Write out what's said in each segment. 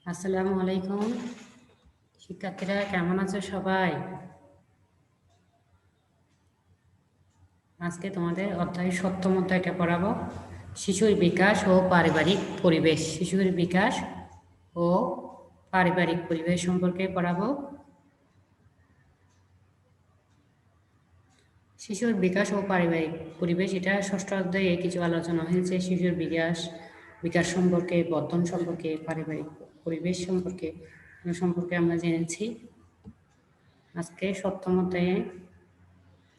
আসসালামু আলাইকুম। শিক্ষার্থীরা কেমন আছো সবাই? আজকে তোমাদের অধ্যায় ৭ম অধ্যায়টা পড়াবো, শিশুর বিকাশ ও পারিবারিক পরিবেশ। শিশুর বিকাশ ও পারিবারিক পরিবেশ সম্পর্কে পড়াবো। শিশুর বিকাশ ও পারিবারিক পরিবেশ, এটা ষষ্ঠ অধ্যায়ে কিছু আলোচনা হয়েছে। শিশুর বিকাশ সম্পর্কে, বর্ধন সম্পর্কে, পারিবারিক পরিবেশ সম্পর্কে আমরা জেনেছি। আজকে ৭ম অধ্যায়ে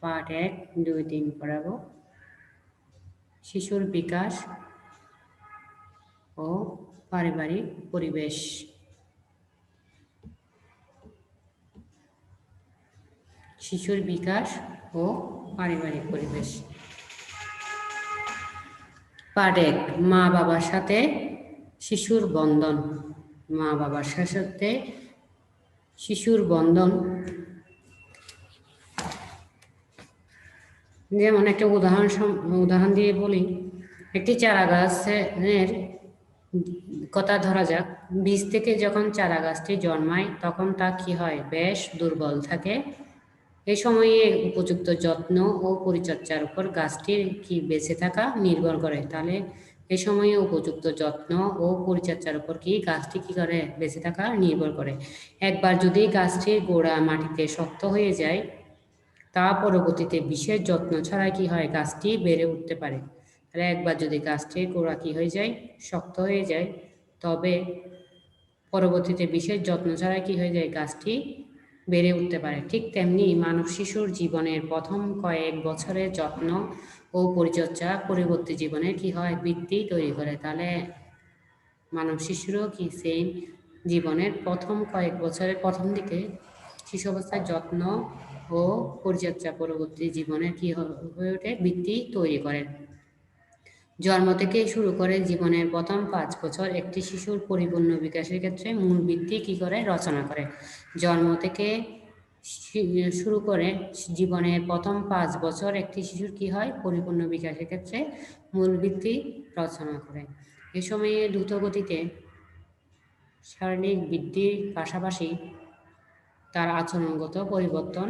পার্ট ১, ২, ৩ পড়াবো। শিশুর বিকাশ ও পারিবারিক পরিবেশ। শিশুর বিকাশ ও পারিবারিক পরিবেশ। পার্ট ১, মা বাবার সাথে শিশুর বন্ধন। মা বাবার সাথে শিশুর বন্ধন। যেমন একটা উদাহরণ দিয়ে বলি, একটি চারা গাছের কথা ধরা যাক। বীজ থেকে যখন চারা গাছটি জন্মায় তখন তা কি হয়? বেশ দুর্বল থাকে। এই সময়ে উপযুক্ত যত্ন ও পরিচর্যার উপর গাছটির কি বেঁচে থাকা নির্ভর করে। তাহলে এই সময়ে উপযুক্ত যত্ন ও পরিচর্যার উপর কি গাছটি কি করে? বেঁচে থাকা নির্ভর করে। একবার যদি গাছটির গোড়া মাটিতে শক্ত হয়ে যায়, তা পরবর্তীতে বিশেষ যত্ন ছাড়াই কি হয়? গাছটি বেড়ে উঠতে পারে। তাহলে একবার যদি গাছটির গোড়া কি হয়ে যায়? শক্ত হয়ে যায়, তবে পরবর্তীতে বিশেষ যত্ন ছাড়াই কি হয়ে যায়? গাছটি বেড়ে উঠতে পারে। ঠিক তেমনি মানব শিশুর জীবনের প্রথম কয়েক বছরের যত্ন ও পরিচর্যা পরবর্তী জীবনে কি হয়? ভিত্তি তৈরি করে। তাহলে মানব শিশুরও কি সেম জীবনের প্রথম কয়েক বছরের প্রথম দিকে শিশু অবস্থায় যত্ন ও পরিচর্যা পরবর্তী জীবনের কি হয়ে ওঠে? ভিত্তি তৈরি করে। জন্ম থেকে শুরু করে জীবনের প্রথম 5 বছর একটি শিশুর পরিপূর্ণ বিকাশের ক্ষেত্রে মূল ভিত্তি কি করে? রচনা করে। জন্ম থেকে শুরু করে জীবনের প্রথম 5 বছর একটি শিশুর কি হয়? পরিপূর্ণ বিকাশের ক্ষেত্রে মূল ভিত্তি রচনা করে। এ সময়ে দ্রুত গতিতে শারীরিক বৃদ্ধির পাশাপাশি তার আচরণগত পরিবর্তন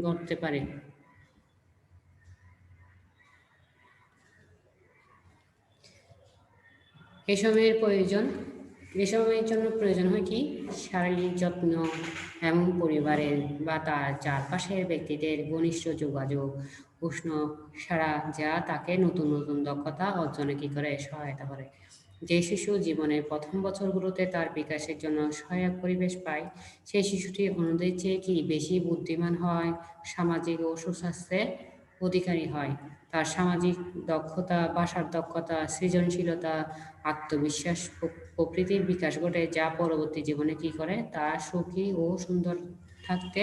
ঘটতে পারে। এ সময়ের জন্য প্রয়োজন হয় কি? শারীরিক যত্ন এবং পরিবারের বা তার চারপাশের ব্যক্তিদের ঘনিষ্ঠ যোগাযোগ, উষ্ণ সাড়া, যা তাকে নতুন নতুন দক্ষতা অর্জনে কি করে? সহায়তা করে। যে শিশু জীবনের প্রথম বছরগুলোতে তার বিকাশের জন্য সহায়ক পরিবেশ পায়, সেই শিশুটি অন্যদের চেয়ে কি বেশি বুদ্ধিমান হয়, সামাজিক ও সুস্বাস্থ্যের অধিকারী হয়। তার সামাজিক দক্ষতা, ভাষার দক্ষতা, সৃজনশীলতা, আত্মবিশ্বাস প্রভৃতির বিকাশ ঘটে, যা পরবর্তী জীবনে কি করে? তা সুখী ও সুন্দর থাকতে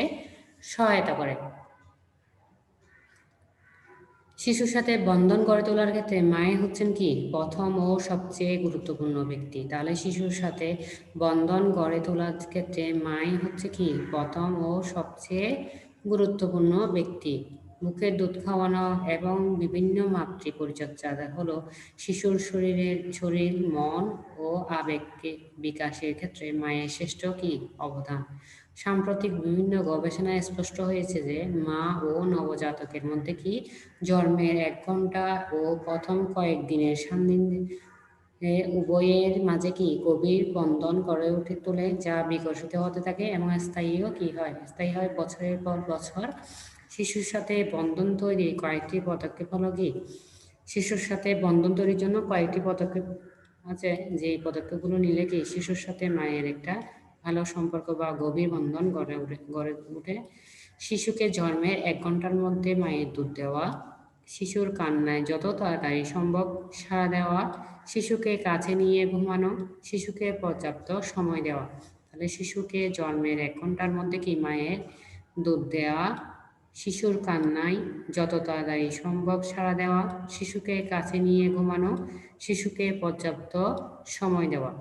সহায়তা করে। শিশুর সাথে বন্ধন গড়ে তোলার ক্ষেত্রে মায়ে হচ্ছেন কি? প্রথম ও সবচেয়ে গুরুত্বপূর্ণ ব্যক্তি। তাহলে শিশুর সাথে বন্ধন গড়ে তোলার ক্ষেত্রে মাই হচ্ছে কি? প্রথম ও সবচেয়ে গুরুত্বপূর্ণ ব্যক্তি। মুখের দুধ খাওয়ানো এবং বিভিন্ন মাতৃ পরিচর্যা হলো শিশুর শরীর, মন ও আবেগকে বিকাশের ক্ষেত্রে মায়ের শ্রেষ্ঠ কি? অবদান। সাম্প্রতিক বিভিন্ন গবেষণায় স্পষ্ট হয়েছে যে মা ও নবজাতকের মধ্যে কি জন্মের 1 ঘন্টা ও প্রথম কয়েক দিনের সান্নিধ্যে উভয়ের মাঝে কি গভীর বন্ধন গড়ে তোলে, যা বিকশিত হতে থাকে এবং স্থায়ী হয় বছরের পর বছর। শিশুর সাথে বন্ধন তৈরির কয়েকটি পদক্ষেপ হলো কি? শিশুর সাথে বন্ধন তৈরির জন্য কয়েকটি পদক্ষেপ আছে, যে পদক্ষেপগুলো নিলে কি শিশুর সাথে মায়ের একটা ভালো সম্পর্ক বা গভীর বন্ধন গড়ে ওঠে। শিশুকে জন্মের 1 ঘন্টার মধ্যে মায়ের দুধ দেওয়া, শিশুর কান্নায় যত তাড়াতাড়ি সম্ভব সাড়া দেওয়া, শিশুকে কাছে নিয়ে ঘুমানো, শিশুকে পর্যাপ্ত সময় দেওয়া। তাহলে শিশুকে জন্মের 1 ঘন্টার মধ্যে কি মায়ের দুধ দেওয়া, শিশুর কান্নায় যত তাড়াতাড়ি সম্ভব সাড়া দেওয়া, শিশুকে কাছে নিয়ে ঘুমানো, শিশুকে পর্যাপ্ত সময় দেওয়া।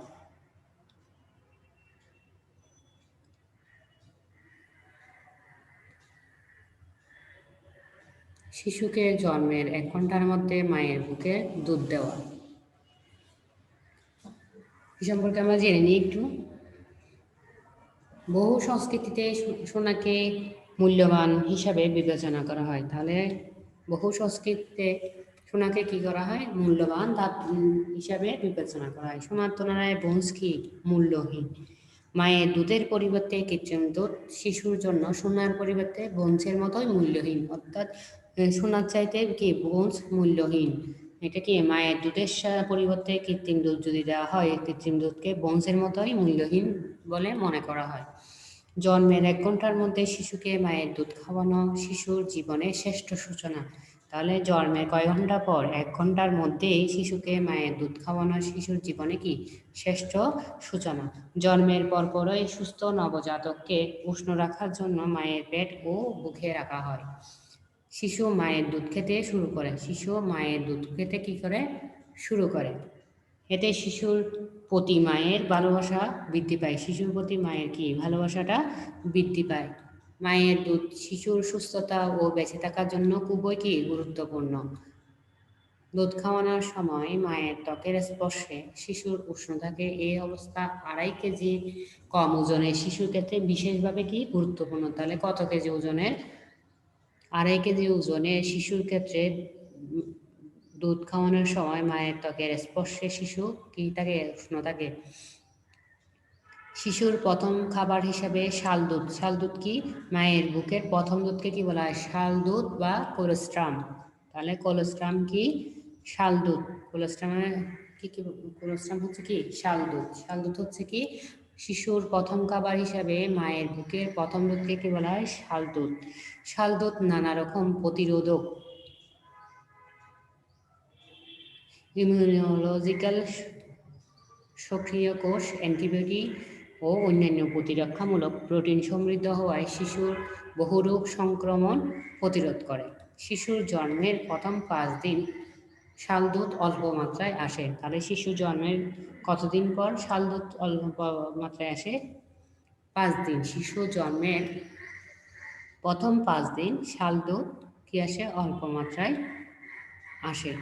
শিশুকে জন্মের 1 ঘন্টার মধ্যে মায়ের বুকে দুধ দেওয়া। এই সম্পর্কে আমরা জেনে নিই একটু। বহু সংস্কৃতিতে সোনাকে মূল্যবান হিসাবে বিবেচনা করা হয়। তাহলে বহু সংস্কৃতিতে সোনাকে কি করা হয়? মূল্যবান হিসাবে বিবেচনা করা হয়। সোনার তুলনায় ব্রোঞ্জ কি মূল্যহীন। মায়ের দুধের পরিবর্তে কৃত্রিম দুধ শিশুর জন্য সোনার পরিবর্তে ব্রোঞ্জের মতোই মূল্যহীন। অর্থাৎ সোনার চাইতে কি ব্রোঞ্জ মূল্যহীন। এটা কি মায়ের দুধের পরিবর্তে কৃত্রিম দুধ যদি দেওয়া হয়, কৃত্রিম দুধকে ব্রোঞ্জের মতোই মূল্যহীন বলে মনে করা হয়। জন্মের 1 ঘন্টার মধ্যে শিশুকে মায়ের দুধ খাওয়ানো শিশুর জীবনের শ্রেষ্ঠ সূচনা। তাহলে জন্মের কয় ঘন্টা পর? 1 ঘন্টার মধ্যেই শিশুকে মায়ের দুধ খাওয়ানো শিশুর জীবনে কি শ্রেষ্ঠ সূচনা। জন্মের পরপরই সুস্থ নবজাতককে উষ্ণ রাখার জন্য মায়ের পেট ও বুকে রাখা হয়। শিশু মায়ের দুধ খেতে শুরু করে। শিশু মায়ের দুধ খেতে কি করে? শুরু করে। এতে শিশুর প্রতি মায়ের ভালোবাসা বৃদ্ধি পায়। শিশুর প্রতি মায়ের কি ভালোবাসাটা বৃদ্ধি পায়। মায়ের দুধ শিশুর সুস্থতা ও বেঁচে থাকার জন্য খুবই কি গুরুত্বপূর্ণ। দুধ খাওয়ানোর সময় মায়ের ত্বকের স্পর্শে শিশুর উষ্ণ থাকে। এই অবস্থা 2.5 কেজি কম ওজনের শিশুর ক্ষেত্রে বিশেষভাবে কি গুরুত্বপূর্ণ। তাহলে কত কেজি ওজনের? 2.5 কেজি ওজনের শিশুর ক্ষেত্রে দুধ খাওয়ানোর সময় মায়ের ত্বকের স্পর্শে শিশু কি থাকে? উষ্ণ থাকে। শিশুর প্রথম খাবার হিসাবে শাল দুধ। শাল দুধ কি? মায়ের বুকের প্রথম দুধকে কি বলা হয়? শাল দুধ বা কোলেস্ট্রাম। তাহলে কোলেস্ট্রাম কি? শাল দুধ। কোলেস্ট্রামের কি কোলেস্ট্রাম হচ্ছে কি? শাল দুধ। শাল দুধ হচ্ছে কি? শিশুর প্রথম খাবার হিসাবে মায়ের বুকের প্রথম দুধকে কি বলা হয়? শাল দুধ। শাল দুধ নানা রকম প্রতিরোধক, ইমিউনোলজিক্যাল সক্রিয় কোষ, অ্যান্টিবডি ও অন্যান্য প্রতিরক্ষামূলক প্রোটিন সমৃদ্ধ হওয়ায় শিশুর বহুরোগ সংক্রমণ প্রতিরোধ করে। শিশুর জন্মের প্রথম 5 দিন শাল দুধ অল্প মাত্রায় আসে। তাহলে শিশু জন্মের কতদিন পর শাল দুধ অল্প মাত্রায় আসে? 5 দিন। শিশু জন্মের প্রথম 5 দিন শাল দুধ কি আসে? অল্প মাত্রায় আসে।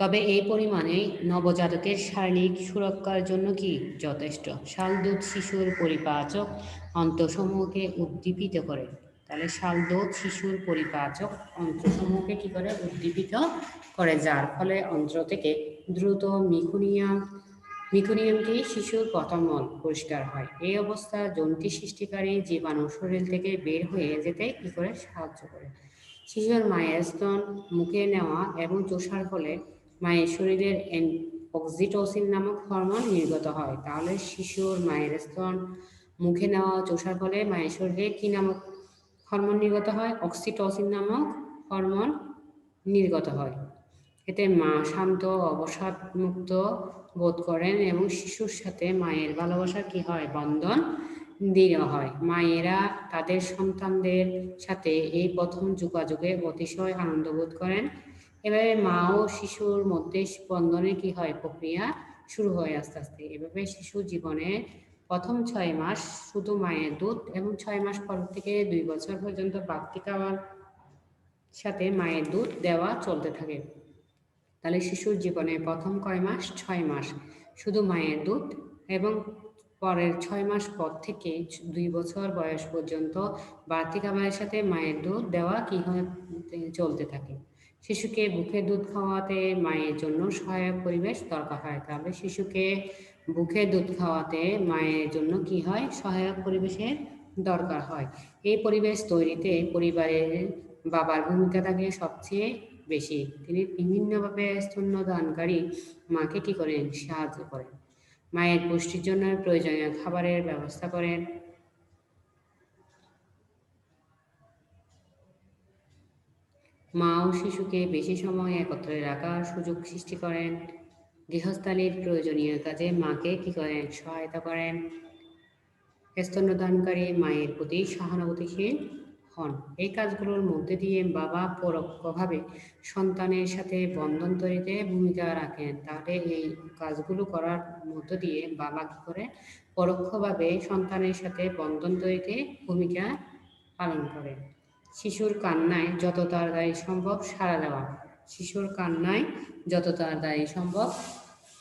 তবে এই পরিমাণে নবজাতকের শারীরিক সুরক্ষার জন্য কি যথেষ্ট। শাল দুধ শিশুর পরিপাচক অন্ত্রসমূহকে উদ্দীপিত করে। তাহলে শাল দুধ শিশুর পরিপাচক অন্ত্রসমূহকে কি করে? উদ্দীপিত করে, যার ফলে অন্ত্র থেকে দ্রুত মিথুনিয়ামটি শিশুর প্রথম মল পরিষ্কার হয়। এই অবস্থা জন্ডিস সৃষ্টিকারী জীবাণু শরীর থেকে বের হয়ে যেতে কি করে? সাহায্য করে। শিশুর মায়ের স্তন মুখে নেওয়া এবং চোষার ফলে মায়ের শরীরের অক্সিটোসিন নামক হরমোন নির্গত হয়। তাহলে শিশুর মায়ের স্তন মুখে নেওয়া চোষার ফলে মায়ের শরীরে কি নামক হরমোন নির্গত হয়? অক্সিটোসিন নামক হরমোন নির্গত হয়। এতে মা শান্ত, অবসাদমুক্ত বোধ করেন এবং শিশুর সাথে মায়ের ভালোবাসার কি হয়? বন্ধন দৃঢ় হয়। মায়েরা তাদের সন্তানদের সাথে এই প্রথম যোগাযোগে অতিশয় আনন্দ বোধ করেন। এভাবে মা ও শিশুর মধ্যে বন্ধনের কি হয়? প্রক্রিয়া শুরু হয় আস্তে আস্তে। এভাবে শিশু জীবনে প্রথম 6 মাস শুধু মায়ের দুধ এবং 6 মাস পর থেকে 2 বছর পর্যন্ত বাড়তি খাবার সাথে মায়ের দুধ দেওয়া চলতে থাকে। তাহলে শিশুর জীবনে প্রথম কয় মাস? 6 মাস শুধু মায়ের দুধ এবং পরের 6 মাস পর থেকে 2 বছর বয়স পর্যন্ত বাড়তি খাবারের সাথে মায়ের দুধ দেওয়া কি হয়? চলতে থাকে। শিশুকে বুকে দুধ খাওয়াতে মায়ের জন্য সহায়ক পরিবেশ দরকার হয়। তাহলে শিশুকে বুকে দুধ খাওয়াতে মায়ের জন্য কি হয়? সহায়ক পরিবেশের দরকার হয়। এই পরিবেশ তৈরিতে পরিবারের বাবার ভূমিকা থাকে সবচেয়ে বেশি। তিনি বিভিন্নভাবে স্তন্যদানকারী মাকে কি করেন? সাহায্য করেন। মায়ের পুষ্টির জন্য প্রয়োজনীয় খাবারের ব্যবস্থা করেন। মা ও শিশুকে বেশি সময় একত্রে রাখার সুযোগ সৃষ্টি করেন। গৃহস্থালির প্রয়োজনীয় কাজে মাকে কি করেন? সহায়তা করেন। স্তন্যদানকারী মায়ের প্রতি সহানুভূতিশীল হন। এই কাজগুলোর মধ্যে দিয়ে বাবা পরোক্ষভাবে সন্তানের সাথে বন্ধন তৈরিতে ভূমিকা রাখেন। তাহলে এই কাজগুলো করার মধ্য দিয়ে বাবা কি করে? পরোক্ষভাবে সন্তানের সাথে বন্ধন তৈরিতে ভূমিকা পালন করেন। শিশুর কান্নায় যত তাড়াতাড়ি সম্ভব সাড়া দেওয়া। শিশুর কান্নায় যত তাড়াতাড়ি সম্ভব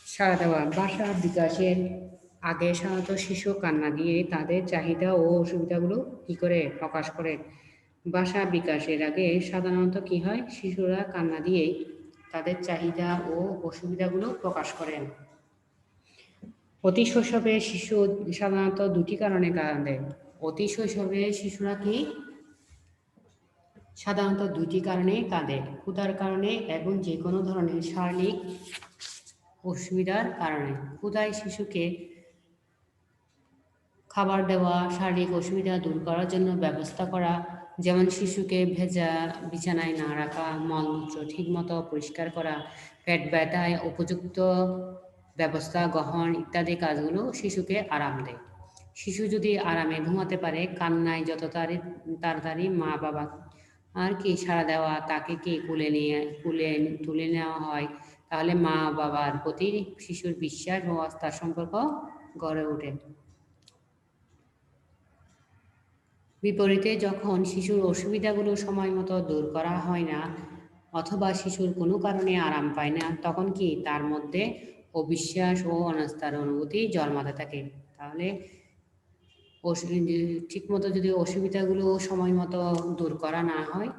সাড়া দেওয়া। ভাষা বিকাশের আগে সাধারণত শিশু কান্না দিয়ে তাদের চাহিদা ও অসুবিধাগুলো কী করে প্রকাশ করে। ভাষা বিকাশের আগে সাধারণত কী হয়, শিশুরা কান্না দিয়ে তাদের চাহিদা ও অসুবিধাগুলো প্রকাশ করেন। অতি শৈশবে শিশু সাধারণত দুটি কারণে কাঁদে। অতি শৈশবে শিশুরা কি সাধারণত দুটি কারণে কাঁদে: ক্ষুধার কারণে এবং যে কোনো ধরনের শারীরিক অসুবিধার কারণে। ক্ষুধায় শিশুকে খাবার দেওয়া, শারীরিক অসুবিধা দূর করার জন্য ব্যবস্থা করা, যেমন শিশুকে ভেজা বিছানায় না রাখা, মলমূত্র ঠিকমতো পরিষ্কার করা, পেট ব্যথায় উপযুক্ত ব্যবস্থা গ্রহণ ইত্যাদি কাজগুলো শিশুকে আরাম দেয়। শিশু যদি আরামে ঘুমাতে পারে, কান্নায় যত তাড়াতাড়ি মা বাবা আর কি সাড়া দেওয়া, তাকে কি তুলে নেওয়া হয়, তাহলে মা বাবার প্রতি শিশুর বিশ্বাস ও আস্থার সম্পর্ক গড়ে ওঠে। বিপরীতে যখন শিশুর অসুবিধাগুলো সময় মতো দূর করা হয় না অথবা শিশুর কোনো কারণে আরাম পায় না, তখন কি তার মধ্যে অবিশ্বাস ও অনাস্থার অনুভূতি জন্মাতে থাকে। তাহলে ঠিকমতো যদি অসুবিধাগুলো সময় মতো দূর করা না হয়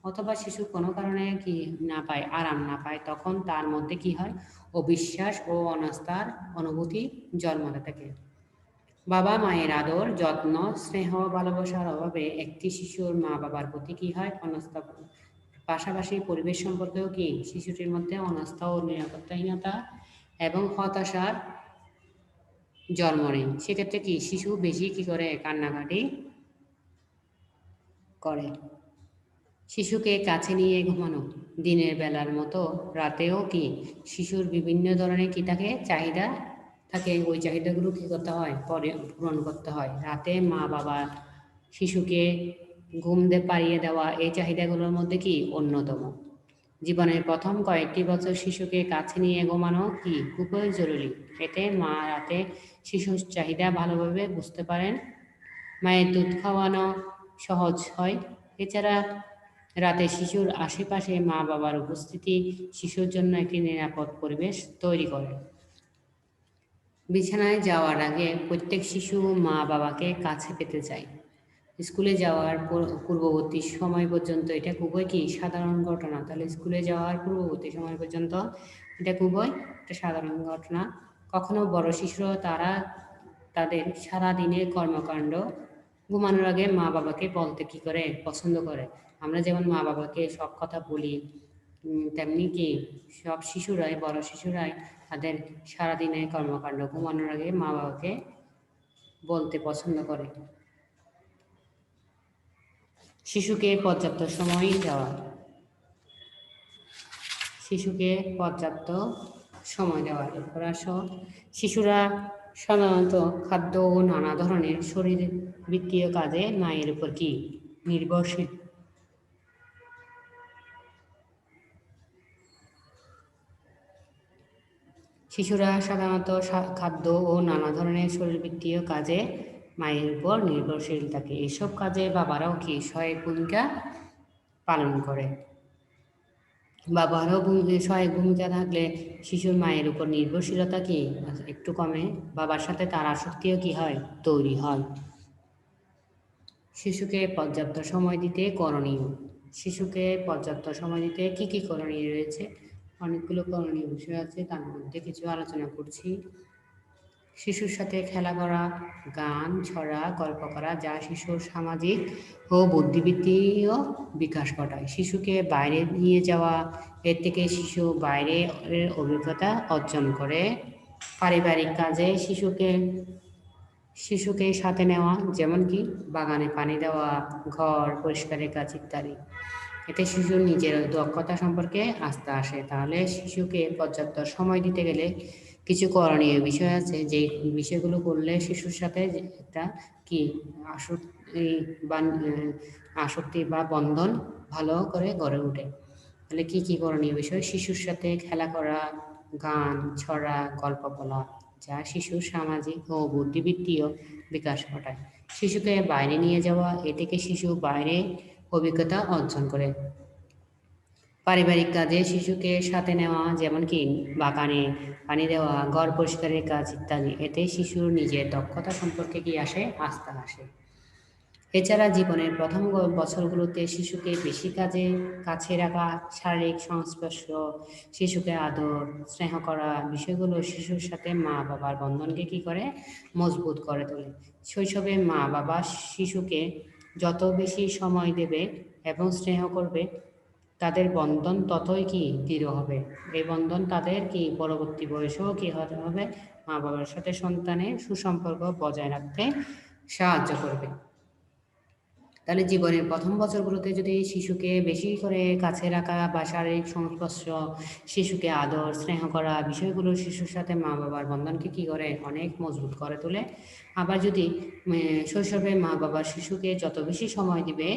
অথবা শিশু কোনো কারণে কি না পায়, আরাম না পায়, তখন তার মধ্যে কি হয়, অবিশ্বাস ও অনাস্থার অনুভূতি জন্মাতে থাকে। বাবা মায়ের আদর, যত্ন, স্নেহ, ভালোবাসার অভাবে একটি শিশুর মা বাবার প্রতি কি হয়, অনাস্থা। পাশাপাশি পরিবেশ সম্পর্কেও কি শিশুটির মধ্যে অনাস্থা ও নিরাপত্তাহীনতা এবং হতাশার জন্ম নেয়। সেক্ষেত্রে কি শিশু বেশি কি করে কান্নাকাটি করে। শিশুকে কাছে নিয়ে ঘুমানো, দিনের বেলার মতো রাতেও কি শিশুর বিভিন্ন ধরনের কি থাকে, চাহিদা থাকে। ওই চাহিদাগুলো কী করতে হয়, পূরণ করতে হয়। রাতে মা বাবা শিশুকে পাড়িয়ে দেওয়া এই চাহিদাগুলোর মধ্যে কি অন্যতম। জীবনের প্রথম কয়েকটি বছর শিশুকে কাছে নিয়ে ঘুমানো কি খুবই জরুরি। এতে মা রাতে শিশুর চাহিদা ভালোভাবে বুঝতে পারেন, মায়ের দুধ খাওয়ানো সহজ হয়। এছাড়া রাতে শিশুর আশেপাশে মা বাবার উপস্থিতি শিশুর জন্য একটি নিরাপদ পরিবেশ তৈরি করে। বিছানায় যাওয়ার আগে প্রত্যেক শিশু মা বাবাকে কাছে পেতে চায়। স্কুলে যাওয়ার পূর্ববর্তী সময় পর্যন্ত এটা খুবই কি সাধারণ ঘটনা। তাহলে স্কুলে যাওয়ার পূর্ববর্তী সময় পর্যন্ত এটা খুবই একটা সাধারণ ঘটনা। কখনো বড় শিশুরা তাদের সারাদিনের কর্মকাণ্ড ঘুমানোর আগে মা বাবাকে বলতে কি করে পছন্দ করে। আমরা যেমন মা বাবাকে সব কথা বলি, তেমনি কি সব শিশুরাই, বড় শিশুরাই তাদের সারাদিনের কর্মকাণ্ড ঘুমানোর আগে মা বাবাকে বলতে পছন্দ করে। শিশুকে পর্যাপ্ত সময় দেওয়া, এরপর আসো, শিশুরা সাধারণত খাদ্য ও নানা ধরনের শরীরবৃত্তীয় কাজে মায়ের উপর কি নির্ভরশীল। শিশুরা সাধারণত খাদ্য ও নানা ধরনের শরীরবৃত্তীয় কাজে মায়ের উপর নির্ভরশীল থাকে। এসব কাজে বাবারাও কি সহায়ক ভূমিকা পালন করে। বাবারও সহায়ক ভূমিকা থাকলে শিশুর মায়ের উপর নির্ভরশীলতা কি একটু কমে, বাবার সাথে তার আসক্তিও কি হয়, তৈরি হয়। শিশুকে পর্যাপ্ত সময় দিতে করণীয়। শিশুকে পর্যাপ্ত সময় দিতে কি কি করণীয় রয়েছে, অনেকগুলো করণীয় বিষয় আছে, তার মধ্যে কিছু আলোচনা করছি। শিশুর সাথে খেলা করা, গান, ছড়া, গল্প করা, যা শিশুর সামাজিক ও বুদ্ধিবৃত্তীয় বিকাশ ঘটায়। শিশুকে বাইরে নিয়ে যাওয়া, এর থেকে শিশু বাইরের অভিজ্ঞতা অর্জন করে। পারিবারিক কাজে শিশুকে সাথে নেওয়া, যেমন কি বাগানে পানি দেওয়া, ঘর পরিষ্কারের কাজ ইত্যাদি। এতে শিশুর নিজের দক্ষতা সম্পর্কে আস্থা আসে। তাহলে শিশুকে পর্যাপ্ত সময় দিতে গেলে কিছু করণীয় বিষয় আছে, যে বিষয়গুলো করলে শিশুর সাথে একটা কি আসক্তি বা বন্ধন ভালো করে গড়ে ওঠে। তাহলে কি কি করণীয় বিষয়, শিশুর সাথে খেলা করা, গান, ছড়া, গল্প বলা, যা শিশুর সামাজিক ও বুদ্ধিবৃত্তীয় বিকাশ ঘটায়। শিশুকে বাইরে নিয়ে যাওয়া, এ থেকে শিশু বাইরে অভিজ্ঞতা অর্জন করে। পারিবারিক কাজে শিশুকে সাথে নেওয়া, যেমন কি বাগানে পানি দেওয়া, ঘর পরিষ্কারের কাজ ইত্যাদি। এতে শিশুর নিজের দক্ষতা সম্পর্কে কি আসে? আস্থা আসে। এছাড়া জীবনের প্রথম বছরগুলোতে শিশুকে বেশি কাছে রাখা, শারীরিক সংস্পর্শ, শিশুকে আদর স্নেহ করা বিষয়গুলো শিশুর সাথে মা বাবার বন্ধনকে কি করে? মজবুত করে তোলে। শৈশবে মা বাবা শিশুকে যত বেশি সময় দেবে এবং স্নেহ করবে, তাদের বন্ধন ততই কি দৃঢ় হবে। এই বন্ধন তাদের কি পরবর্তী বয়সেও কি হতে হবে? মা বাবার সাথে সন্তানের সুসম্পর্ক বজায় রাখতে সাহায্য করবে। তাহলে জীবনের প্রথম বছরগুলোতে যদি শিশুকে বেশি করে কাছে রাখা বা শারীরিক সংস্পর্শ, শিশুকে আদর স্নেহ করা বিষয়গুলো শিশুর সাথে মা বাবার বন্ধনকে কি করে? অনেক মজবুত করে তোলে। আবার যদি শৈশবে মা বাবা শিশুকে যত বেশি সময় দিবে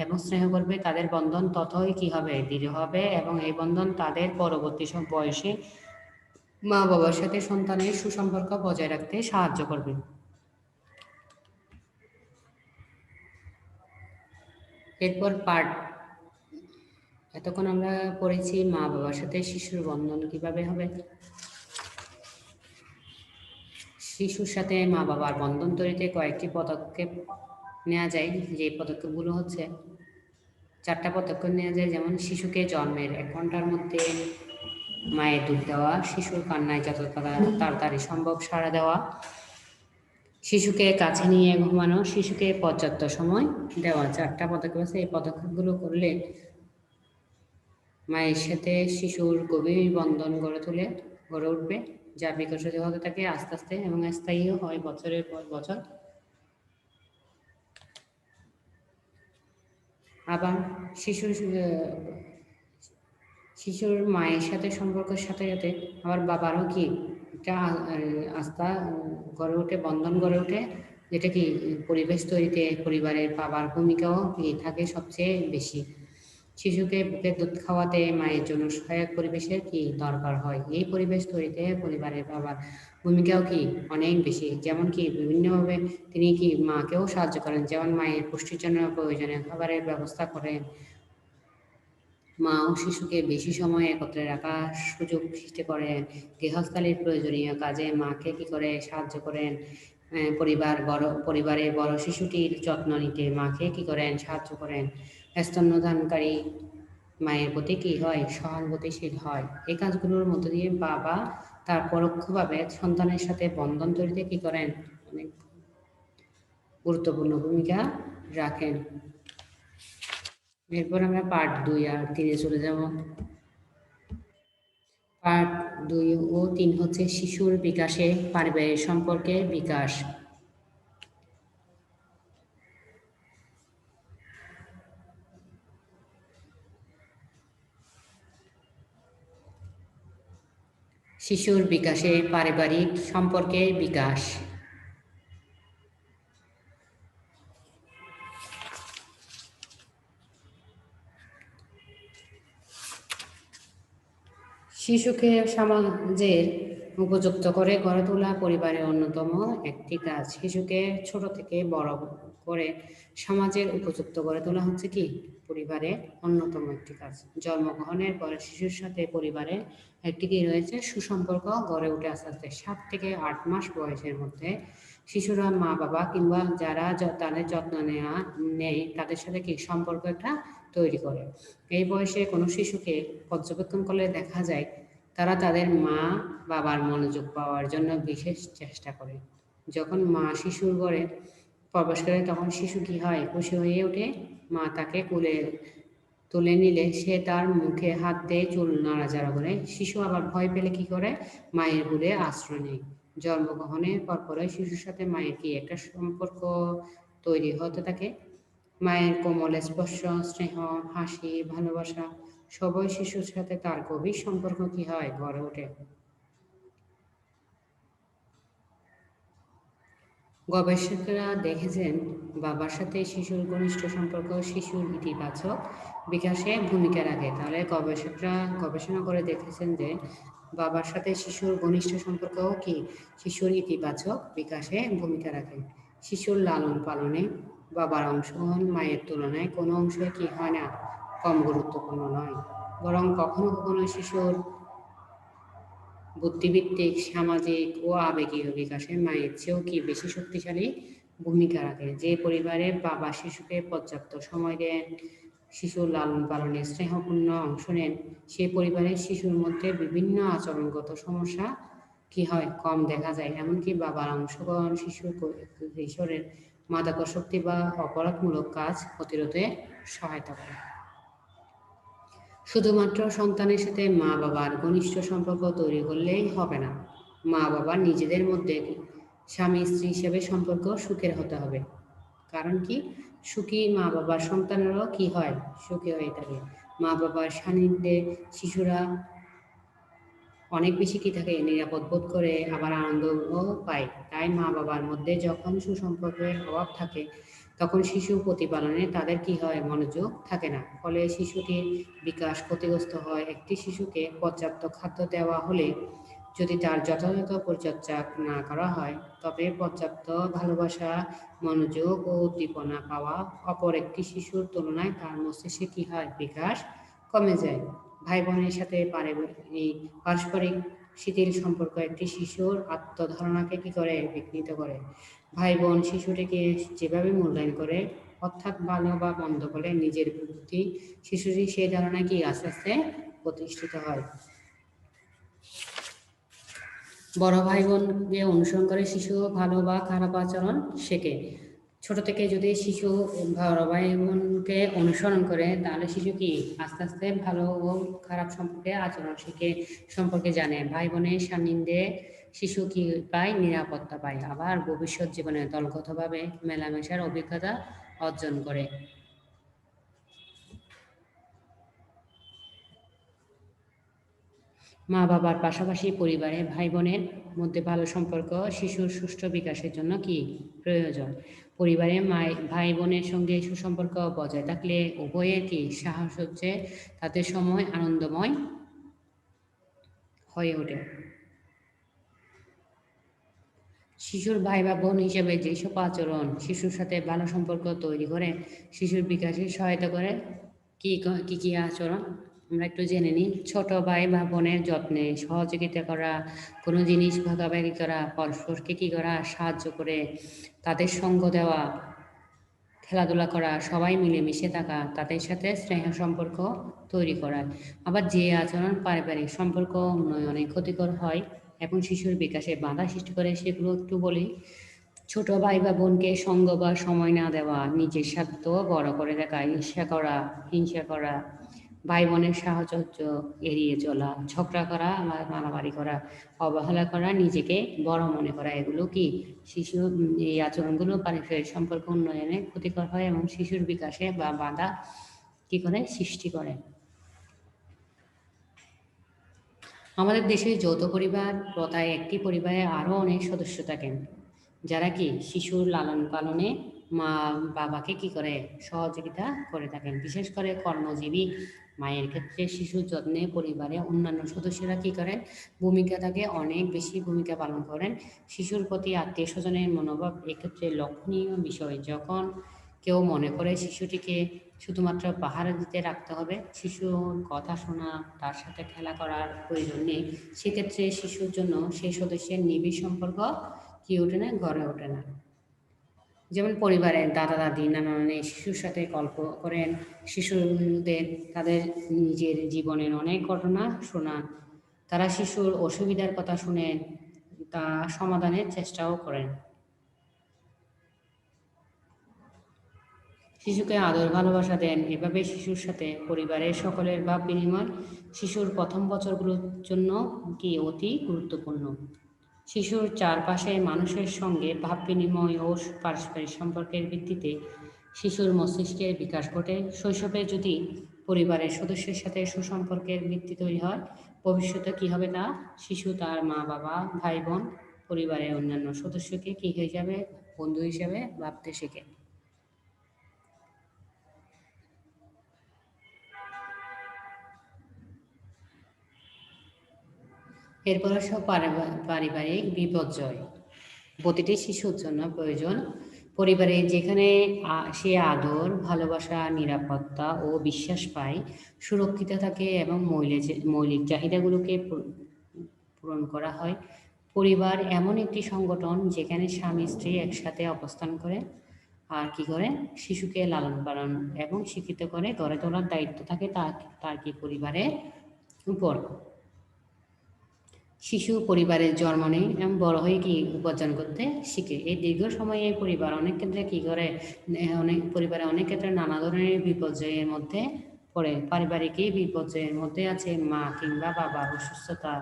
এবং স্নেহ করবে, তাদের বন্ধন ততই কি হবে? দৃঢ় হবে, এবং এই বন্ধন তাদের পরবর্তী সব বয়সে মা বাবার সাথে সন্তানের সুসম্পর্ক বজায় রাখতে সাহায্য করবে। এরপর এতক্ষণ আমরা পড়েছি মা বাবার সাথে শিশুর বন্ধন কিভাবে হবে। শিশুর সাথে মা বাবার বন্ধন তৈরিতে কয়েকটি পদক্ষেপ নেওয়া যায়। যে পদক্ষেপগুলো হচ্ছে, 4টা পদক্ষেপ নেওয়া যায়। যেমন শিশুকে জন্মের 1 ঘন্টার মধ্যে মায়ের দুধ দেওয়া, শিশুর কান্নায় যত তাড়াতাড়ি সম্ভব সাড়া দেওয়া, শিশুকে কাছে নিয়ে ঘুমানো, শিশুকে পর্যাপ্ত সময় দেওয়া। 4টা পদক্ষেপ আছে। এই পদক্ষেপগুলো করলে মায়ের সাথে শিশুর গভীর বন্ধন গড়ে উঠবে, যা বিকশিত হতে থাকে আস্তে আস্তে এবং স্থায়ীও হয় বছরের পর বছর। আবার শিশুর মায়ের সাথে সম্পর্কের সাথে সাথে আবার বাবারও কি একটা আস্থা গড়ে ওঠে, বন্ধন গড়ে ওঠে, যেটা কি পরিবেশ তৈরিতে পরিবারের বাবার ভূমিকাও কি থাকে সবচেয়ে বেশি। শিশুকে বুকের দুধ খাওয়াতে মায়ের জন্য সহায়ক পরিবেশের কি দরকার হয়। এই পরিবেশ তৈরিতে পরিবারের বাবার ভূমিকাও কি অনেক বেশি। যেমন কি বিভিন্নভাবে তিনি কি মাকেও সাহায্য করেন, যেমন মায়ের পুষ্টির জন্য প্রয়োজনীয় খাবারের ব্যবস্থা করেন, মা ও শিশুকে বেশি সময় একত্রে রাখার সুযোগ সৃষ্টি করেন, গৃহস্থালির প্রয়োজনীয় কাজে মাকে কি করে সাহায্য করেন, পরিবারের বড় শিশুটির যত্ন নিতে মাকে কি করেন? সাহায্য করেন। স্তন্যদানকারী মায়ের প্রতি কি হয়? সহানুভূতিশীল হয়। এই কাজগুলোর মধ্য দিয়ে বাবা তার পরোক্ষভাবে সন্তানের সাথে বন্ধন তৈরিতে কি করেন? অনেক গুরুত্বপূর্ণ ভূমিকা রাখেন। এরপর আমরা পার্ট 2 আর 3 চলে যাব। পার্ট 2 ও 3 হচ্ছে শিশুর বিকাশে পারিবারিক সম্পর্কের বিকাশ। শিশুর বিকাশে পারিবারিক সম্পর্কের বিকাশ। শিশুকে সমাজের উপযুক্ত করে গড়ে তোলা পরিবারের অন্যতম একটি কাজ। শিশুকে ছোট থেকে বড় করে সমাজের উপযুক্ত করে তোলা হচ্ছে কি পরিবারের অন্যতম একটি কাজ। জন্মগ্রহণের পরে শিশুর সাথে পরিবারের একটি কি রয়েছে? সুসম্পর্ক গড়ে উঠে আস্তে আস্তে। 7 থেকে 8 মাস বয়সের মধ্যে শিশুরা মা বাবা কিংবা যারা তাদের যত্ন নেয় তাদের সাথে কি সম্পর্ক একটা তৈরি করে। এই বয়সে কোনো শিশুকে পর্যবেক্ষণ করলে দেখা যায় তারা তাদের মা বাবার মনোযোগ পাওয়ার জন্য বিশেষ চেষ্টা করে। যখন মা শিশুর ঘরে প্রবেশ করে তখন শিশু কি হয়? খুশি হয়ে ওঠে। মা তাকে তুলে নিলে সে তার মুখে হাত দিয়ে চুল নাড়াচাড়া করে। শিশু আবার ভয় পেলে কি করে? মায়ের বুকে আশ্রয় নেয়। জন্মগ্রহণের পরপরই শিশুর সাথে মায়ের কি একটা সম্পর্ক তৈরি হতে থাকে। মায়ের কোমল স্পর্শ, স্নেহ, হাসি, ভালোবাসা সবই শিশুর সাথে তার গভীর সম্পর্ক কি হয়? গড়ে ওঠে। গবেষকরা দেখেছেন বাবার সাথে শিশুর ঘনিষ্ঠ সম্পর্ক শিশুর ইতিবাচক বিকাশে ভূমিকা রাখে। তাহলে গবেষকরা গবেষণা করে দেখেছেন যে বাবার সাথে শিশুর ঘনিষ্ঠ সম্পর্কও কি শিশুর ইতিবাচক বিকাশে ভূমিকা রাখে। শিশুর লালন পালনে বাবার অংশগ্রহণ মায়ের তুলনায় কোনো অংশে কি হয় না? কম গুরুত্বপূর্ণ নয়, বরং কখনো কখনো শিশুর বুদ্ধিভিত্তিক, সামাজিক ও আবেগীয় বিকাশে মায়ের চেয়েও কি বেশি শক্তিশালী ভূমিকা রাখে। যে পরিবারে বাবা শিশুকে পর্যাপ্ত সময় দেন, শিশুর লালন পালনে স্নেহপূর্ণ অংশ নেন, সেই পরিবারের শিশুর মধ্যে বিভিন্ন আচরণগত সমস্যা কি হয় কম দেখা যায়। এমনকি বাবার অংশগ্রহণ শিশুর কিশোরের মাদকাসক্তি বা অপরাধমূলক কাজ প্রতিরোধে সহায়তা করে। শুধুমাত্র সন্তানের সাথে মা বাবার ঘনিষ্ঠ সম্পর্ক তৈরি করলেই হবে না, মা বাবার নিজেদের মধ্যে স্বামী স্ত্রী হিসেবে সম্পর্ক সুখের হতে হবে। কারণ কি, সুখী মা বাবার সন্তানেরও কি হয়, সুখী হয়ে থাকে। মা বাবার সান্নিধ্যে শিশুরা অনেক বেশি কি থাকে, নিরাপদ বোধ করে, আবার আনন্দও পায়। তাই মা বাবার মধ্যে যখন সুসম্পর্কের অভাব থাকে তখন শিশু প্রতিপালনে তাদের কি হয়, মনোযোগ থাকে না। ফলে শিশুটির বিকাশ ক্ষতিগ্রস্ত হয়। একটি শিশুকে পর্যাপ্ত খাদ্য দেওয়া হলে যদি তার যথাযথ পরিচর্যা না করা হয়, তবে পর্যাপ্ত ভালোবাসা, মনোযোগ ও উদ্দীপনা পাওয়া অপর একটি শিশুর তুলনায় তার মস্তিষ্কে কি হয়, বিকাশ কমে যায়। ভাই বোনের সাথে পারস্পরিক শিথিল সম্পর্ক একটি শিশুর আত্মধারণাকে কি করে, বিঘ্নিত করে। ভাই বোন শিশুটিকে যেভাবে মূল্যায়ন করে, অর্থাৎ ভালো বা মন্দ বলে নিজের বুদ্ধি, শিশুটি সেই ধারণা কি আস্তে আস্তে প্রতিষ্ঠিত হয়। বড় ভাই বোনকে অনুসরণ করে শিশু ভালো বা খারাপ আচরণ শেখে। ছোট থেকে যদি শিশু বড় ভাই বোনকে অনুসরণ করে, তাহলে শিশু কি আস্তে আস্তে ভালো ও খারাপ সম্পর্কে আচরণ শিখে, সম্পর্কে জানে। ভাই বোনের সান্নিধ্যে শিশু কি পায়, নিরাপত্তা পায়, আবার ভবিষ্যৎ জীবনে দলগতভাবে মেলামেশার অভিজ্ঞতা অর্জন করে। মা বাবার পাশাপাশি পরিবারে ভাই বোনের মধ্যে ভালো সম্পর্ক শিশুর সুষ্ঠু বিকাশের জন্য কি প্রয়োজন। পরিবারে ভাই বোনের সঙ্গে সুসম্পর্ক বজায় থাকলে উভয়ের কি সাহস হচ্ছে, তাদের সময় আনন্দময় হয়ে ওঠে। শিশুর ভাই বা বোন হিসেবে যেসব আচরণ শিশুর সাথে ভালো সম্পর্ক তৈরি করে, শিশুর বিকাশে সহায়তা করে, কি কি কি আচরণ আমরা একটু জেনে নিই। ছোট ভাই বা বোনের যত্নে সহযোগিতা করা, কোনো জিনিস ভাগাভাগি করা, পরস্পরকে কী করা, সাহায্য করে, তাদের সঙ্গ দেওয়া, খেলাধুলা করা, সবাই মিলেমিশে থাকা, তাদের সাথে স্নেহ সম্পর্ক তৈরি করা। আবার যে আচরণ পারিবারিক সম্পর্ক উন্নয়নে ক্ষতিকর হয় এবং শিশুর বিকাশে বাধা সৃষ্টি করে, সেগুলো একটু বলি। ছোট ভাই বা বোনকে সঙ্গ বা সময় না দেওয়া, নিজের স্বার্থ বড় করে দেখা, ঈর্ষা করা, হিংসা করা, ভাই বোনের সাহচর্য এড়িয়ে চলা, ঝগড়া করা, মারামারি করা, অবহেলা করা, নিজেকে বড় মনে করা, এগুলো কি শিশু এই আচরণগুলো পারিবারিক সম্পর্ক উন্নয়নে ক্ষতিকর হয় এবং শিশুর বিকাশে বা বাধা কি করে, সৃষ্টি করে। আমাদের দেশে যৌথ পরিবার প্রথায় একটি পরিবারে আরও অনেক সদস্য থাকেন, যারা কি শিশুর লালন পালনে মা বাবাকে কি করে, সহযোগিতা করে থাকেন। বিশেষ করে কর্মজীবী মায়ের ক্ষেত্রে শিশুর যত্নে পরিবারে অন্যান্য সদস্যরা কি করেন, ভূমিকা থাকে, অনেক বেশি ভূমিকা পালন করেন। শিশুর প্রতি আত্মীয় স্বজনের মনোভাব এক্ষেত্রে লক্ষণীয় বিষয়। যখন কেউ মনে করে শিশুটিকে শুধুমাত্র পাহারা দিতে রাখতে হবে, শিশুর কথা শোনা, তার সাথে খেলা করার প্রয়োজন নেই, সেক্ষেত্রে শিশুর জন্য সেই সদস্যের নিবিড় সম্পর্ক কি ওঠে না, গড়ে ওঠে না। যেমন পরিবারের দাদা দাদি নানা নানি শিশুর সাথে গল্প করেন, শিশুদের তাদের নিজের জীবনের অনেক ঘটনা শোনান, তারা শিশুর অসুবিধার কথা শুনেন, তা সমাধানের চেষ্টাও করেন। শিশুকে আদর ভালোবাসা দেন। এভাবে শিশুর সাথে পরিবারের সকলের ভাব বিনিময় শিশুর প্রথম বছরগুলোর জন্য কি অতি গুরুত্বপূর্ণ। শিশুর চারপাশে মানুষের সঙ্গে ভাব বিনিময় ও পারস্পরিক সম্পর্কের ভিত্তিতে শিশুর মস্তিষ্কের বিকাশ ঘটে। শৈশবে যদি পরিবারের সদস্যের সাথে সুসম্পর্কের ভিত্তি তৈরি হয়, ভবিষ্যতে কী হবে, তা শিশু তার মা বাবা, ভাই বোন, পরিবারের অন্যান্য সদস্যকে কী হয়ে যাবে, বন্ধু হিসাবে ভাবতে শেখে। এরপর সব পারিবারিক বিপর্যয়। প্রতিটি শিশুর জন্য প্রয়োজন পরিবারে যেখানে সে আদর, ভালোবাসা, নিরাপত্তা ও বিশ্বাস পায়, সুরক্ষিত থাকে এবং মৌলিক চাহিদাগুলোকে পূরণ করা হয়। পরিবার এমন একটি সংগঠন যেখানে স্বামী-স্ত্রী একসাথে অবস্থান করে আর কি করে শিশুকে লালন-পালন এবং শিক্ষিত করে গড়ে তোলার দায়িত্ব থাকে তার কি পরিবারের উপর। শিশু পরিবারের জন্ম নেয় এবং বড় হয়ে কি উপার্জন করতে শিখে। এই দীর্ঘ সময়ে পরিবার অনেক ক্ষেত্রে কি করে, অনেক ক্ষেত্রে নানা ধরনের বিপর্যয়ের মধ্যে পড়ে। পারিবারিক এই বিপর্যয়ের মধ্যে আছে মা কিংবা বাবার অসুস্থতা,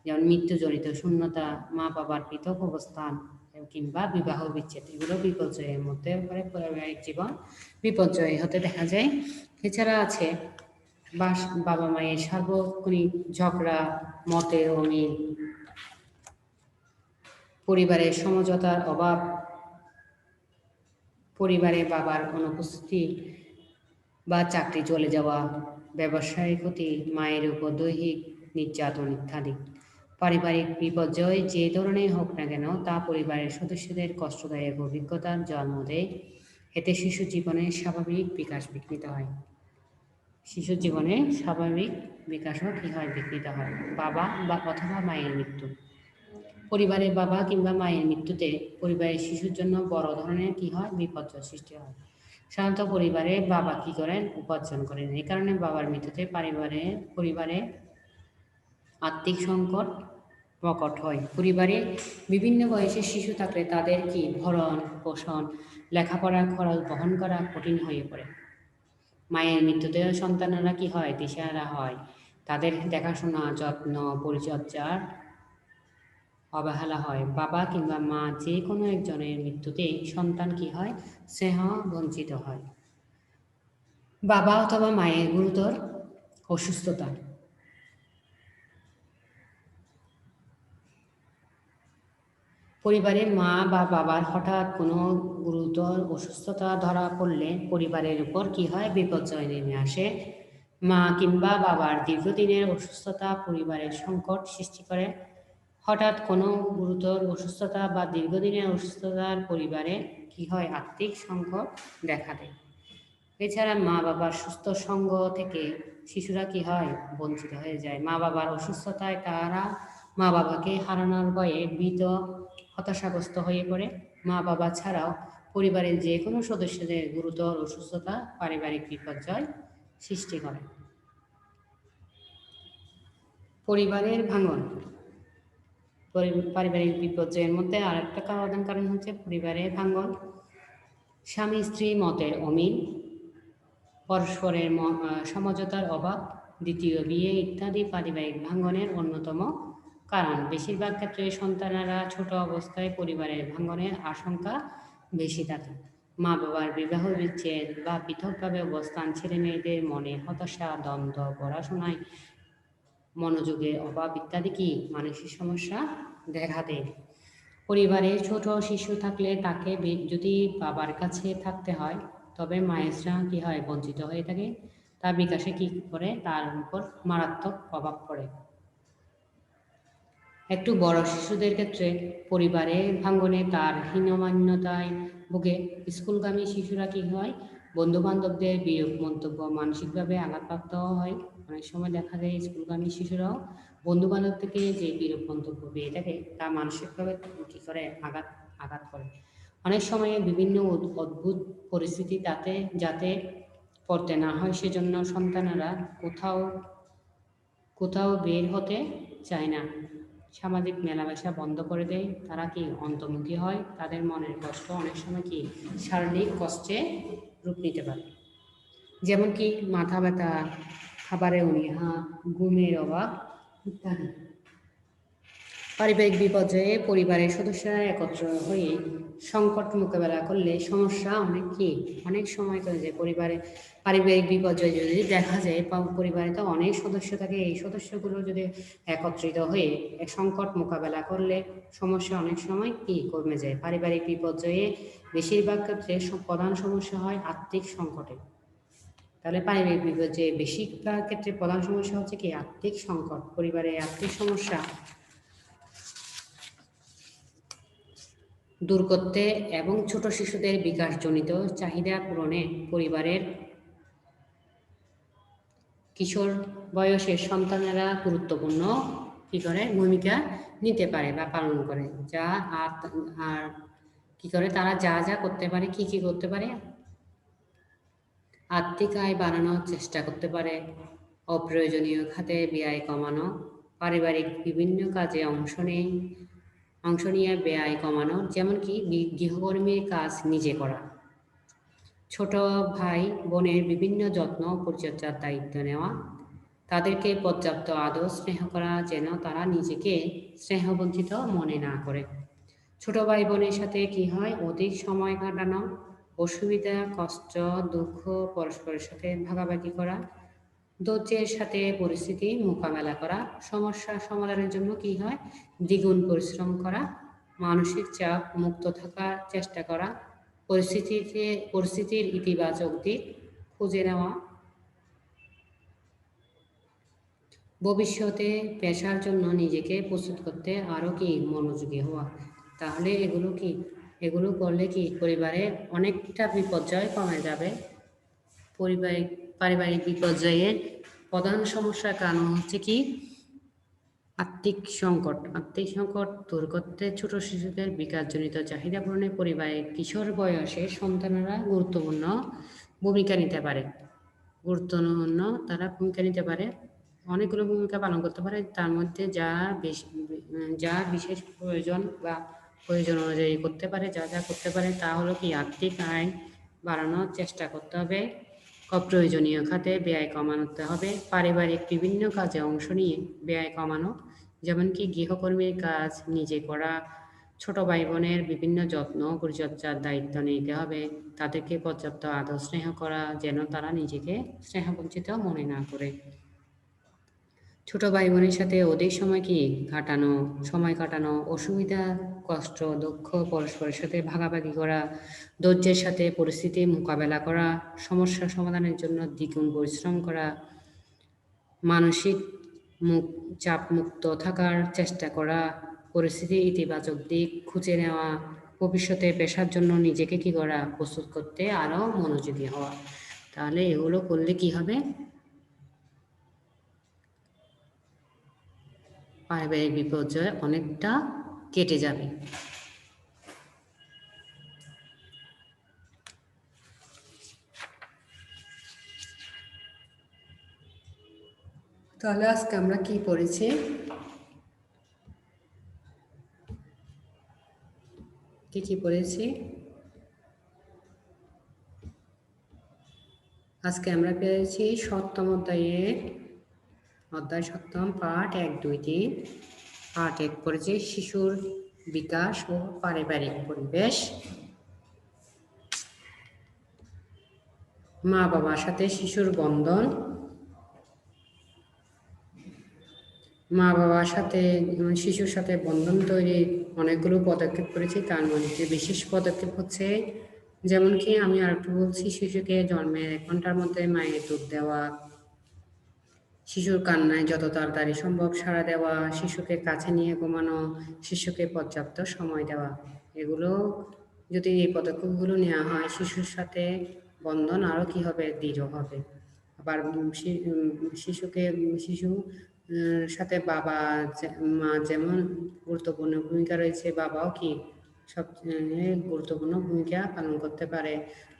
যেমন মৃত্যুজনিত শূন্যতা, মা বাবার পৃথক অবস্থান কিংবা বিবাহ বিচ্ছেদ, এগুলো বিপর্যয়ের মধ্যে পড়ে। পারিবারিক জীবন বিপর্যয় হতে দেখা যায়। এছাড়া আছে বাবা মায়ের সার্বক্ষণিক ঝগড়া, মতের অমিল, পরিবারের সমঝোতার অভাব, পরিবারে বাবার অনুপস্থিতি বা চাকরি চলে যাওয়া, ব্যবসায়িক ক্ষতি, মায়ের উপর দৈহিক নির্যাতন ইত্যাদি। পারিবারিক বিপর্যয় যে ধরনের হোক না কেন, তা পরিবারের সদস্যদের কষ্টদায়ক অভিজ্ঞতার জন্ম দেয়। এতে শিশু জীবনের স্বাভাবিক বিকাশ বিঘ্নিত হয়। শিশুর জীবনে স্বাভাবিক বিকাশও কী হয়, বিঘ্নিত হয়। বাবা বা অথবা মায়ের মৃত্যু। পরিবারের বাবা কিংবা মায়ের মৃত্যুতে পরিবারের শিশুর জন্য বড় ধরনের কী হয়, বিপর্যয় সৃষ্টি হয়। সাধারণত পরিবারে বাবা কী করেন, উপার্জন করেন। এই কারণে বাবার মৃত্যুতে পরিবারে আর্থিক সংকট প্রকট হয়। পরিবারে বিভিন্ন বয়সের শিশু থাকলে তাদের কি ভরণ পোষণ, লেখাপড়ার খরচ বহন করা কঠিন হয়ে পড়ে। মায়ের মৃত্যুতেও সন্তানেরা কি হয়, দিশেহারা হয়। তাদের দেখাশোনা, যত্ন, পরিচর্যার অবহেলা হয়। বাবা কিংবা মা যে কোনো একজনের মৃত্যুতে সন্তান কি হয়, স্নেহ বঞ্চিত হয়। বাবা অথবা মায়ের গুরুতর অসুস্থতা। পরিবারে মা বা বাবার হঠাৎ কোনো গুরুতর অসুস্থতা ধরা পড়লে পরিবারের উপর কি হয়, বিপর্যয় নেমে আসে। মা কিংবা বাবার দীর্ঘদিনের অসুস্থতা পরিবারের সংকট সৃষ্টি করে। হঠাৎ কোনো গুরুতর অসুস্থতা বা দীর্ঘদিনের অসুস্থতার পরিবারে কি হয়, আর্থিক সংকট দেখা দেয়। এছাড়া মা বাবার সুস্থ সঙ্গ থেকে শিশুরা কি হয়, বঞ্চিত হয়ে যায়। মা বাবার অসুস্থতায় তারা মা বাবাকে হারানোর ভয়ে ভীত, হতাশাগ্রস্ত হয়ে পড়ে। মা বাবা ছাড়াও পরিবারের যে কোনো সদস্যদের গুরুতর অসুস্থতা পারিবারিক বিপর্যয় সৃষ্টি করে। পরিবারের ভাঙন। পারিবারিক বিপর্যয়ের মধ্যে আরেকটা প্রধান কারণ হচ্ছে পরিবারের ভাঙন। স্বামী স্ত্রী মতের অমিল, পরস্পরের সমঝোতার অভাব, দ্বিতীয় বিয়ে ইত্যাদি পারিবারিক ভাঙনের অন্যতম কারণ। বেশিরভাগ ক্ষেত্রে সন্তানেরা ছোট অবস্থায় পরিবারের ভাঙনের আশঙ্কা বেশি থাকে। মা বাবার বিবাহ বিচ্ছেদ বা পৃথকভাবে অবস্থান ছেলে মেয়েদের মনে হতাশা, দ্বন্দ্ব, পড়াশোনায় মনোযোগের অভাব ইত্যাদি কি মানসিক সমস্যা দেখা দেয়। পরিবারে ছোট শিশু থাকলে তাকে যদি বাবার কাছে থাকতে হয়, তবে মায়েরা কি হয়, বঞ্চিত হয়ে থাকে। তার বিকাশে কি করে, তার উপর মারাত্মক প্রভাব পড়ে। একটু বড় শিশুদের ক্ষেত্রে পরিবারে ভাঙ্গনে তার হীনমান্যতায় ভোগে। স্কুলগামী শিশুরা কি হয়, বন্ধু বান্ধবদের বিরূপ মন্তব্য মানসিকভাবে আঘাতপ্রাপ্ত হয়। অনেক সময় দেখা যায় স্কুলগামী শিশুরাও বন্ধু বান্ধব থেকে যে বিরূপ মন্তব্য পেয়ে থাকে তা মানসিকভাবে কি করে, আঘাত করে। অনেক সময় বিভিন্ন অদ্ভুত পরিস্থিতি যাতে পড়তে না হয়, সেজন্য সন্তানেরা কোথাও বের হতে চায় না, সামাজিক মেলামেশা বন্ধ করে দেয়। তারা কি অন্তর্মুখী হয়। তাদের মনের কষ্ট অনেক সময় কি শারীরিক কষ্টে রূপ নিতে পারে, যেমন কি মাথা ব্যথা, খাবারের অনীহা, ঘুমের অভাব ইত্যাদি। পারিবারিক বিপর্যয়ে পরিবারের সদস্যরা একত্র হয়ে সংকট মোকাবেলা করলে সমস্যা অনেক সময় চলে যায়। পারিবারিক বিপর্যয় যদি দেখা যায়, পরিবারে তো অনেক সদস্য থাকে, এই সদস্যগুলো যদি একত্রিত হয়ে এক সংকট মোকাবেলা করলে সমস্যা অনেক সময় কমে যায়। পারিবারিক বিপর্যয়ে বেশিরভাগ ক্ষেত্রে প্রধান সমস্যা হয় আর্থিক সংকটে। তাহলে পারিবারিক বিপর্যয়ে বেশিরভাগ ক্ষেত্রে প্রধান সমস্যা হচ্ছে কি, আর্থিক সংকট। পরিবারে আর্থিক সমস্যা দূর করতে এবং ছোট শিশুদের বিকাশজনিত চাহিদা পূরণে পরিবারের কিশোর বয়সের সন্তানেরা গুরুত্বপূর্ণ কি করে ভূমিকা নিতে পারে বা পালন করে, যা আর কি করে তারা যা যা করতে পারে, কি করতে পারে, আর্থিক আয় বাড়ানোর চেষ্টা করতে পারে, অপ্রয়োজনীয় খাতে ব্যয় কমানো, পারিবারিক বিভিন্ন কাজে অংশ নিয়ে ব্যয় কমানো, যেমন কি গৃহকর্মীর কাজ নিজে করা, ছোট ভাই বোনের বিভিন্ন যত্ন পরিচর্যার দায়িত্ব নেওয়া, তাদেরকে পর্যাপ্ত আদর স্নেহ করা যেন তারা নিজেকে স্নেহবঞ্চিত মনে না করে। ছোট ভাই বোনের সাথে কি হয়, অধিক সময় কাটানো, অসুবিধা কষ্ট দুঃখ পরস্পরের সাথে ভাগাভাগি করা, ধৈর্যের সাথে পরিস্থিতি মোকাবেলা করা, সমস্যা সমাধানের জন্য কি হয়, দ্বিগুণ পরিশ্রম করা, মানসিক চাপ মুক্ত থাকার চেষ্টা করা, পরিস্থিতির ইতিবাচক দিক খুঁজে নেওয়া, ভবিষ্যতে পেশার জন্য নিজেকে প্রস্তুত করতে আরও কি মনোযোগী হওয়া। তাহলে এগুলো করলে কি পরিবারে অনেকটা বিপর্যয় কমে যাবে। পারিবারিক বিপর্যয়ের প্রধান সমস্যার কারণ হচ্ছে কি আর্থিক সংকট দূর করতে ছোট শিশুদের বিকাশজনিত চাহিদা পূরণে পরিবারের কিশোর বয়সের সন্তানেরা ভূমিকা নিতে পারে তারা ভূমিকা নিতে পারে, অনেকগুলো ভূমিকা পালন করতে পারে। তার মধ্যে যা বিশেষ প্রয়োজন বা প্রয়োজন অনুযায়ী করতে পারে, যা করতে পারে তা হলো কি আর্থিক আয় বাড়ানোর চেষ্টা করতে হবে, অপ্রয়োজনীয় খাতে ব্যয় কমাতে হবে, পারিবারিক বিভিন্ন কাজে অংশ নিয়ে ব্যয় কমানো, যেমন কি গৃহকর্মীর কাজ নিজে করা, ছোট ভাই বোনের বিভিন্ন যত্ন পরিচর্যার দায়িত্ব নিতে হবে, তাদেরকে পর্যাপ্ত আদর স্নেহ করা যেন তারা নিজেকে স্নেহবঞ্চিত মনে না করে। ছোট ভাই বোনের সাথে অধিক সময় কাটানো, অসুবিধা কষ্ট দুঃখ পরস্পরের সাথে ভাগাভাগি করা, ধৈর্যের সাথে পরিস্থিতি মোকাবেলা করা, সমস্যা সমাধানের জন্য দ্বিগুণ পরিশ্রম করা, মানসিক চাপ মুক্ত থাকার চেষ্টা করা, পরিস্থিতির ইতিবাচক দিক খুঁজে নেওয়া, ভবিষ্যতে পেশার জন্য নিজেকে কি করা প্রস্তুত করতে আরও মনোযোগী হওয়া। তাহলে এগুলো করলে কি হবে, পারিবারিক বিপর্যয় অনেকটা কেটে যাবে। তাহলে আজকে আমরা কি পড়েছি, কি পড়েছি? আজকে আমরা পেয়েছি সপ্তম অধ্যায় সপ্তম পাঠ 1, 2, 3। পাঠ 1 পড়েছি শিশুর বিকাশ ও পারিবারিক পরিবেশ, মা বাবার সাথে শিশুর বন্ধন, মা বাবার সাথে শিশুর সাথে বন্ধন তৈরির অনেকগুলো পদক্ষেপ করেছি। তার মধ্যে বিশেষ পদক্ষেপ হচ্ছে, যেমন কি আমি আরেকটু বলছি, শিশুকে জন্মের 1 ঘন্টার মধ্যে মায়ের দুধ দেওয়া, শিশুর কান্নায় যত তাড়াতাড়ি সম্ভব সাড়া দেওয়া, শিশুকে কাছে নিয়ে ঘুমানো, শিশুকে পর্যাপ্ত সময় দেওয়া। এগুলো যদি এই পদক্ষেপগুলো নেওয়া হয়, শিশুর সাথে বন্ধন আরও কি হবে, দৃঢ় হবে। আবার শিশু সাথে বাবা মা যেমন গুরুত্বপূর্ণ ভূমিকা রয়েছে, বাবাও কি সবচেয়ে গুরুত্বপূর্ণ ভূমিকা পালন করতে পারে।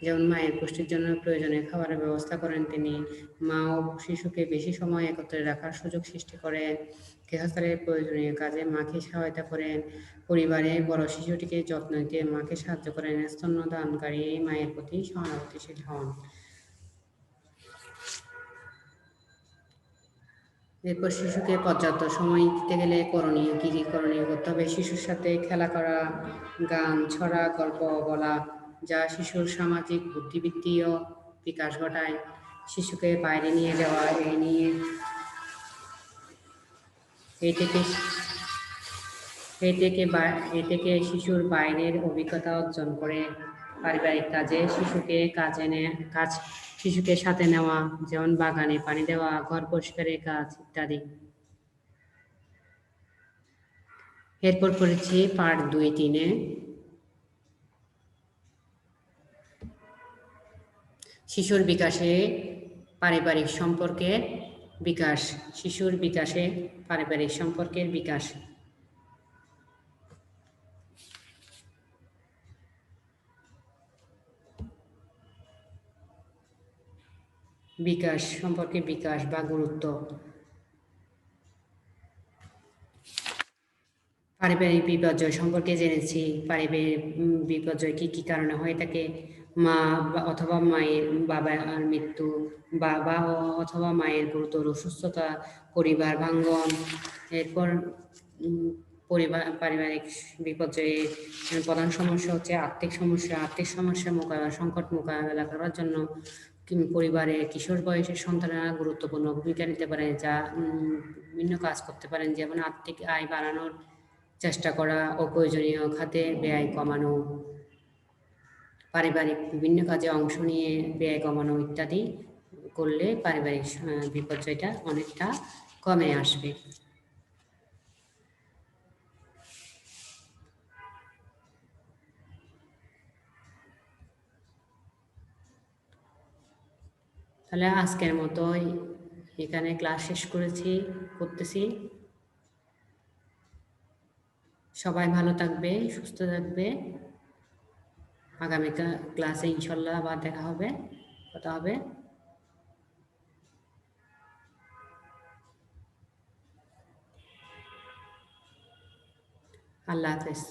যেমন মায়ের পুষ্টির জন্য প্রয়োজনীয় খাবারের ব্যবস্থা করেন তিনি, মা ও শিশুকে বেশি সময় একত্রে রাখার সুযোগ সৃষ্টি করেন, গৃহস্থালির প্রয়োজনীয় কাজে মাকে সহায়তা করেন, পরিবারে বড় শিশুটিকে যত্ন নিতে মাকে সাহায্য করেন, স্তন্যদানকারী মায়ের প্রতি সহানুভূতিশীল হন। এরপর শিশুকে পর্যাপ্ত সময় দিতে গেলে কি করণীয় করতে হবে, শিশুর সাথে খেলা করা, গান, ছড়া, গল্প বলা, যা শিশুর সামাজিক বুদ্ধিবৃত্তীয় বিকাশ ঘটায়। শিশুকে বাইরে নিয়ে যাওয়া, এই থেকে শিশুর বাইরের অভিজ্ঞতা অর্জন করে। পারিবারিক কাজে শিশুকে সাথে নেওয়া, যেমন বাগানে পানি দেওয়া, ঘর পরিষ্কারের কাজ ইত্যাদি। এরপর পড়েছি পাঠ 2, 3-এ শিশুর বিকাশে পারিবারিক সম্পর্কের বিকাশ। শিশুর বিকাশে পারিবারিক সম্পর্কের বিকাশ। বিকাশ সম্পর্কে বিকাশ বা গুরুত্ব। পারিবারিক বিপর্যয় সম্পর্কে জেনেছি। পারিবারিক বিপর্যয় কী কী কারণে হয়ে থাকে? মা অথবা মায়ের বাবার মৃত্যু, বাবা অথবা মায়ের গুরুতর অসুস্থতা, পরিবার ভাঙ্গন। এরপর পারিবারিক বিপর্যয়ে প্রধান সমস্যা হচ্ছে আর্থিক সমস্যা। আর্থিক সমস্যা সংকট মোকাবেলা করার জন্য পরিবারে কিশোর বয়সের সন্তানেরা গুরুত্বপূর্ণ ভূমিকা নিতে পারে, যা বিভিন্ন কাজ করতে পারেন, যেমন আর্থিক আয় বাড়ানোর চেষ্টা করা, অপ্রয়োজনীয় খাতে ব্যয় কমানো, পারিবারিক বিভিন্ন কাজে অংশ নিয়ে ব্যয় কমানো ইত্যাদি করলে পারিবারিক বিপর্যয়টা অনেকটা কমে আসবে। তাহলে আজকের মতো এখানে ক্লাস শেষ করতেছি। সবাই ভালো থাকবে, সুস্থ থাকবে। আগামী ক্লাসে ইনশাল্লাহ আবার দেখা হবে, কথা হবে। আল্লাহ হাফেজ।